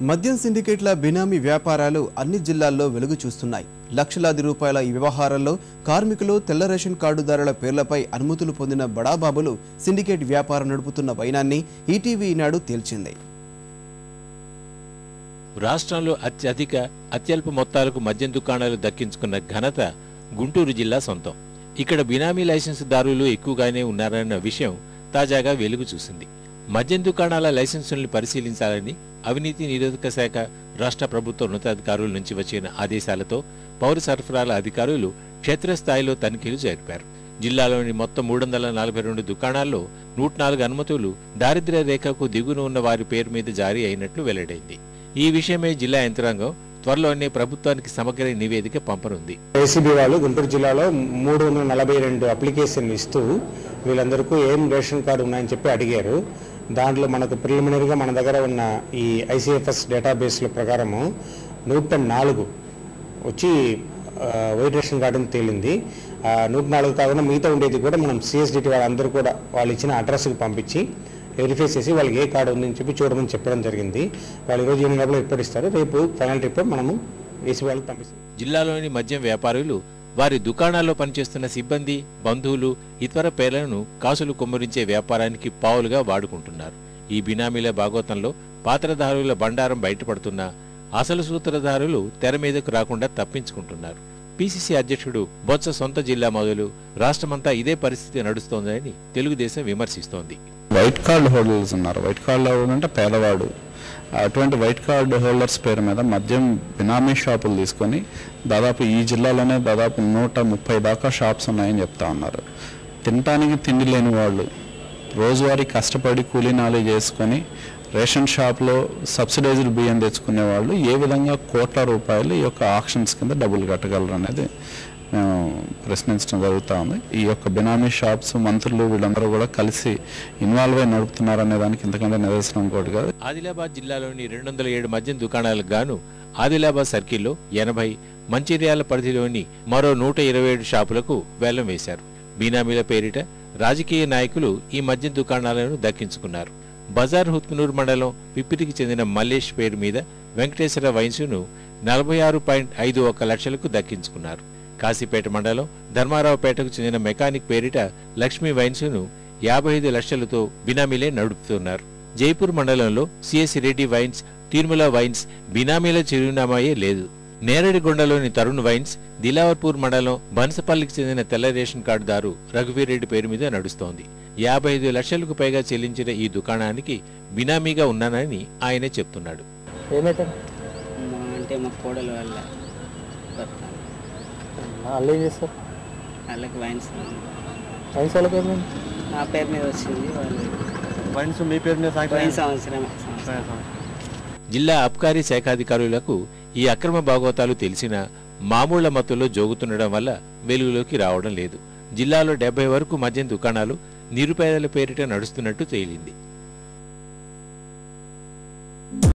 మద్యం సిండికేట్ల బినామీ వ్యాపారాలు అన్ని జిల్లాల్లో వెలుగు చూస్తున్నాయి. లక్షలాది రూపాయల ఈ వ్యవహారంలో కార్మికులు, తెల్ల రేషన్ కార్డుదారుల పేర్లపై అనుమతులు పొందిన బడాబాబులు సిండికేట్ వ్యాపారం నడుపుతున్న వైనాన్ని ఈటీవీ ఈనాడు తేల్చింది. రాష్ట్రంలో అత్యల్ప మొత్తాలకు మద్యం దుకాణాలు దక్కించుకున్న ఘనత గుంటూరు జిల్లా సొంతం. ఇక్కడ బినామీ లైసెన్సుదారులు ఎక్కువగానే ఉన్నారన్న విషయం తాజాగా వెలుగు చూసింది. మద్యం దుకాణాల లైసెన్సులను పరిశీలించాలని అవినీతి నిరోధక శాఖ రాష్ట్ర ప్రభుత్వ ఉన్నతాధికారుల నుంచి వచ్చిన ఆదేశాలతో పౌర సరఫరాల అధికారులు క్షేత్రస్థాయిలో తనిఖీలు జరిపారు. జిల్లాలోని మొత్తం 342 దుకాణాల్లో 104 అనుమతులు దారిద్ర్య రేఖకు దిగున ఉన్న వారి పేరు మీద జారీ అయినట్లు వెల్లడైంది. ఈ విషయమై జిల్లా యంత్రాంగం త్వరలోనే ప్రభుత్వానికి సమగ్ర నివేదిక పంపనుంది. ఏసీబీ వాళ్ళు గుంటూరు జిల్లాలో 342 అప్లికేషన్లు ఇస్తూ వీళ్ళందరికీ ఏం రేషన్ కార్డు ఉన్నాయని చెప్పి అడిగారు. దాంట్లో మనకు ప్రిలిమినరీగా మన దగ్గర ఉన్న ఈ ఐసీఎఫ్ఎస్ డేటాబేస్ల ప్రకారము 104 వచ్చి వైట్ రేషన్ కార్డు అని తేలింది. 104 కాకుండా మిగతా ఉండేది కూడా మనం సిఎస్డిటీ వాళ్ళందరూ కూడా వాళ్ళు ఇచ్చిన అడ్రస్కి పంపించి వెరిఫై చేసి వాళ్ళకి ఏ కార్డు ఉందని చెప్పి చూడమని చెప్పడం జరిగింది. వాళ్ళు ఈరోజు ఈవినింగ్ లోపల రిపోర్ట్ ఇస్తారు. రేపు ఫైనల్ రిపోర్ట్ మనము ఏసీ వాళ్ళకి పంపిస్తాం. జిల్లాలోని మద్యం వ్యాపారులు వారి దుకాణాల్లో పనిచేస్తున్న సిబ్బంది, బంధువులు ఇతర పేర్లను కాసులు కుమ్మరించే వ్యాపారానికి పావులుగా వాడుకుంటున్నారు. ఈ బినామీల భాగోతంలో పాత్రధారుల బండారం బయటపడుతున్నా అసలు సూత్రధారులు తెర మీదకు రాకుండా తప్పించుకుంటున్నారు. పీసీసీ అధ్యక్షుడు బొత్స సొంత జిల్లా మొదలు రాష్ట్రమంతా ఇదే పరిస్థితి నడుస్తోందని తెలుగుదేశం విమర్శిస్తోంది. వైట్ కార్డు హోల్డర్స్ ఉన్నారు. వైట్ కార్డు హోల్డర్ అంటే పేదవాడు. అటువంటి వైట్ కార్డు హోల్డర్స్ పేరు మీద మద్యం బినామీ షాపులు తీసుకొని దాదాపు ఈ జిల్లాలోనే దాదాపు 130 దాకా షాప్స్ ఉన్నాయని చెప్తా ఉన్నారు. తినటానికి తిండి లేని వాళ్ళు, రోజువారీ కష్టపడి కూలీనాలు చేసుకొని రేషన్ షాప్లో సబ్సిడైజ్డ్ బియ్యం తెచ్చుకునే వాళ్ళు ఏ విధంగా కోట్ల రూపాయలు ఈ యొక్క ఆక్షన్స్ కింద డబ్బులు కట్టగలరు అనేది మేము ప్రశ్నించడం జరుగుతూ ఉంది. ఈ యొక్క బినామీ షాప్స్ మంత్రులు వీళ్ళందరూ కూడా కలిసి ఇన్వాల్వ్ అయి నడుపుతున్నారనే దానికి ఇంతకంటే నిదర్శనం ఇంకోటి కాదు. ఆదిలాబాద్ జిల్లాలోని 207 మద్యం దుకాణాలకు గాను ఆదిలాబాద్ సర్కిల్లో 80, మంచిర్యాల పరిధిలోని మరో 127 షాపులకు వేలం వేశారు. బినామీల పేరిట రాజకీయ నాయకులు ఈ మద్యం దుకాణాలను దక్కించుకున్నారు. బజార్ హుత్నూర్ మండలం పిప్పిరికి చెందిన మల్లేష్ పేరు మీద వెంకటేశ్వర వైన్సును 46.51 లక్షలకు దక్కించుకున్నారు. కాశీపేట మండలం ధర్మారావుపేటకు చెందిన మెకానిక్ పేరిట లక్ష్మీ వైన్సును 55 లక్షలతో బినామీలే నడుపుతున్నారు. జైపూర్ మండలంలో CS Reddy wines, Tirumala wines బినామీల చిరునామాయే లేదు. నేరడిగొండలోని తరుణ్ వైన్స్ దిలావర్పూర్ మండలం బన్సపల్లికి చెందిన తెల్ల రేషన్ కార్డుదారు రఘువీర్ రెడ్డి పేరు మీద నడుస్తోంది. 55 లక్షలకు పైగా చెల్లించిన ఈ దుకాణానికి బినామీగా ఉన్నానని ఆయనే చెప్తున్నాడు. జిల్లా అబ్కారీ శాఖాధికారులకు ఈ అక్రమ భాగోతాలు తెలిసినా మామూళ్ల మత్తులో జోగుతుండడం వల్ల వెలుగులోకి రావడం లేదు. జిల్లాలో 70 వరకు మద్యం దుకాణాలు నిరుపేదల పేరిట నడుస్తున్నట్టు తేలింది.